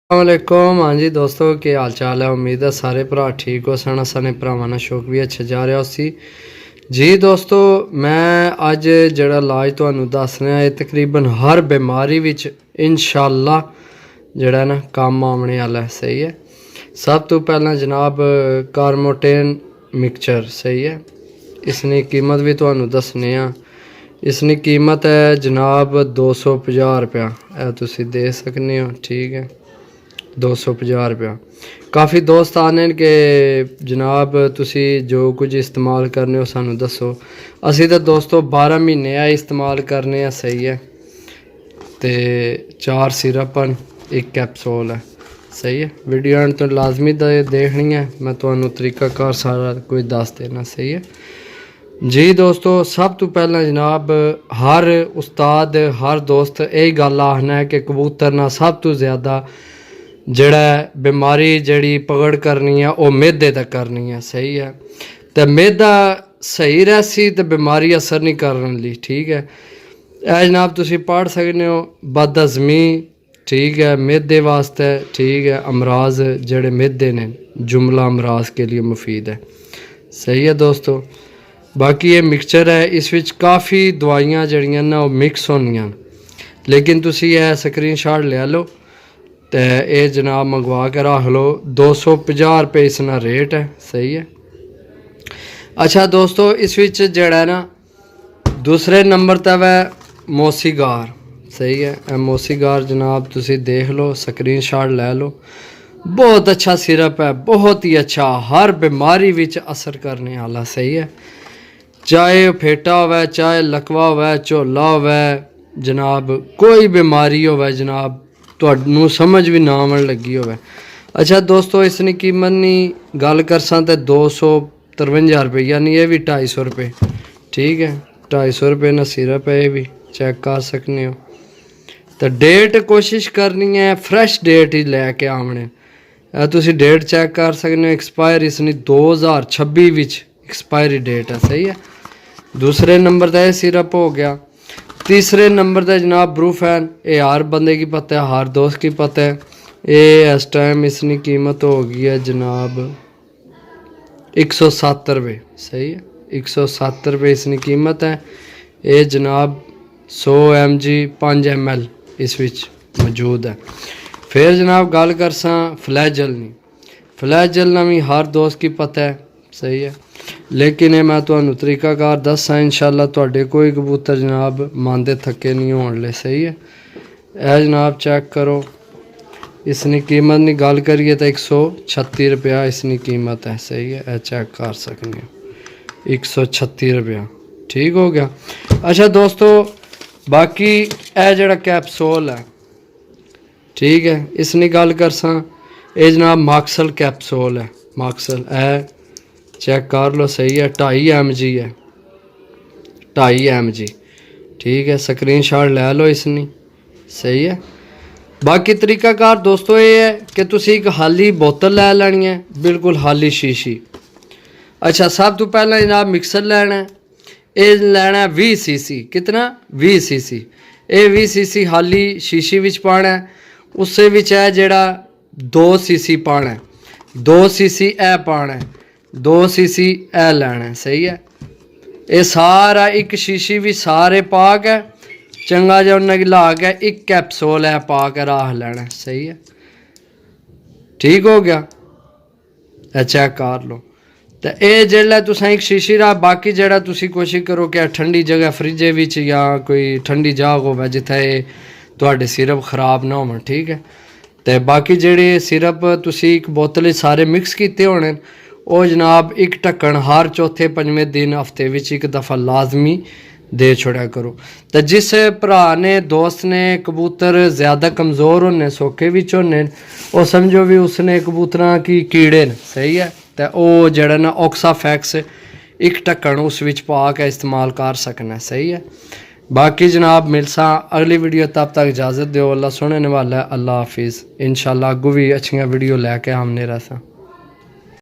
वालेकुम। हाँ जी दोस्तों, की हाल चाल है। उम्मीद है सारे भरा ठीक हो सन। सारे भरावां दा शौक भी अच्छा जा रहा सी जी। दोस्तों मैं अज जड़ा इलाज तुहानू दस रहा है तकरीबन हर बीमारी विच इंशाअल्लाह जड़ा ना काम आने वाला है। सही है। सब तो पहला जनाब कार्मोटेन मिक्सचर सही है। इसकी कीमत भी तुहानू दसने आ। इसकी कीमत है जनाब 250 रुपया। यह तुसी दे सकने हो। ठीक है, 250 रुपया। काफ़ी दोस्त आने के जनाब तुसी जो कुछ इस्तेमाल करने हो सानू दसो। असी तो दोस्तों 12 महीने आ इस्तेमाल करने आ। सही है। तो 4 सिरप एक कैप्सूल है। सही है। वीडियो एंड तो लाजमी देखनी है। मैं तुहानू तरीकाकार सारा कुछ दस देना। सही है जी। दोस्तों सब तो पहला जनाब हर उस्ताद हर दोस्त यही गल आखना है कि कबूतर ना सब तो ज़्यादा जड़ा बीमारी जड़ी पकड़ करनी है वह मैदे तक करनी है। सही है। तो मैदा सही रहसी तो बीमारी असर नहीं करने ली। ठीक है। यह जनाब तुसी पढ़ सकते हो बदहज़मी। ठीक है, मैदे वास्ते। ठीक है, अमराज जड़े मैदे ने जुमला अमराज के लिए मुफीद है। सही है दोस्तों। बाकी ये मिक्सचर है, इस विच काफ़ी दवाइयाँ जड़ियाँ ना वो मिक्स होनियां, लेकिन तुसी यह स्क्रीन शॉट ले लो तो ये जनाब मंगवा के रख लो। 250 रुपये इसना रेट है। सही है। अच्छा दोस्तों, इस विच जड़ा ना दूसरे नंबर तक है मोसीगार। सही है। मोसीगार जनाब तुसी देख लो, स्क्रीन शॉट ले लो। बहुत अच्छा सिरप है, बहुत ही अच्छा, हर बीमारी विच असर करने वाला। सही है। चाहे फेटा होवे, चाहे लकवा होवे, झोला होवे, जनाब कोई बीमारी होवे जनाब तुहानू समझ भी ना आवन लगी होवे। अच्छा दोस्तों, इसकी कीमत नहीं गल करसा तो 253 रुपये, यानी ये भी 250 रुपये। ठीक है, 250 रुपये ना सिरप है। ये भी चेक कर सकते हो। तो डेट कोशिश करनी है फ्रैश डेट ही लैके आने। तुसी डेट चेक कर सकते हो। एक्सपायर इसकी 2026 विच एक्सपायरी डेट है। सही है। दूसरे नंबर पर सिरप हो गया। तीसरे नंबर पर जनाब ब्रूफैन। ये हर बंदे की पता है, हर दोस्त की पता है। ये इस टाइम इसकी कीमत हो गई है जनाब 107 रुपये। सही है, 107 रुपये इसकी कीमत है। ये जनाब 100 mg 5 ml इस विच मौजूद है। फिर जनाब गल करसा फ्लैजल नहीं। फ्लैजल ना भी हर दोस्त की पता है। सही है। लेकिन ये मैं तुहानू तरीकाकार दसा इंशाअल्लाह तुहाडे कोई कबूतर जनाब मांदे थके नहीं होने। सही है। यह जनाब चेक करो। इसकी कीमत की गल करिए तो 136 रुपया इसकी कीमत है। सही है। यह चेक कर सकते हो, 136 रुपया। ठीक हो गया। अच्छा दोस्तों, बाकी यह जड़ा कैप्सूल है, ठीक है, इसकी गल करसा ये जनाब माक्सल कैप्सूल है। माक्सल है, चेक कर लो। सही है। 2.5 mg है, 2.5 mg। ठीक है, स्क्रीन शॉट ले लो इसनी। सही है। बाकी तरीकाकार दोस्तों ये है कि तुसी एक खाली बोतल लै लैनी है, बिल्कुल खाली शीशी। अच्छा, सब तो पहला जनाब मिक्सर लेना है। ये लेना है 20 cc। कितना? 20 cc। ये 20 cc खाली शीशी विच पाना है। उससे विच है जड़ा 2 cc पाना है, 2 cc ए पाना है, 2 cc ए लेना है। सही है। ये सारा एक शीशी भी सारे पा के चंगा जा उन्हें ला के एक कैप्सूल है पा के रख लेना है। सही है। ठीक हो गया। चेक कर लो। तो ये जेल्लै तुसें एक शीशी रा, बाकी जड़ा तुसी कोशिश करो कि ठंडी जगह फ्रिजे विच या कोई ठंडी जगह होवे जिथे तुहाडे सिरप खराब ना होवन। ठीक है। तो बाकी जेड़े सिरप तुसी एक बोतल सारे मिक्स किए होने, वो जनाब एक ढक्कन हर चौथे पंजवें दिन हफ्ते विच एक दफ़ा लाजमी दे छोड़ा करो। तो जिस भरा ने दोस्त ने कबूतर ज़्यादा कमज़ोर होने, सौखे विच होने, वो समझो भी उसने कबूतरां की कीड़े न। सही है। तो वो जड़ा ना ऑक्साफैक्स एक ढक्कन उस विच पा के इस्तेमाल कर सकना। सही है। बाकी जनाब मिलसा अगली वीडियो, तब तक इजाज़त दो। अल्लाह सुनने वाला है। अल्लाह हाफिज़। इंशाअल्लाह अगू भी अच्छी वीडियो लैके हमने रहसा।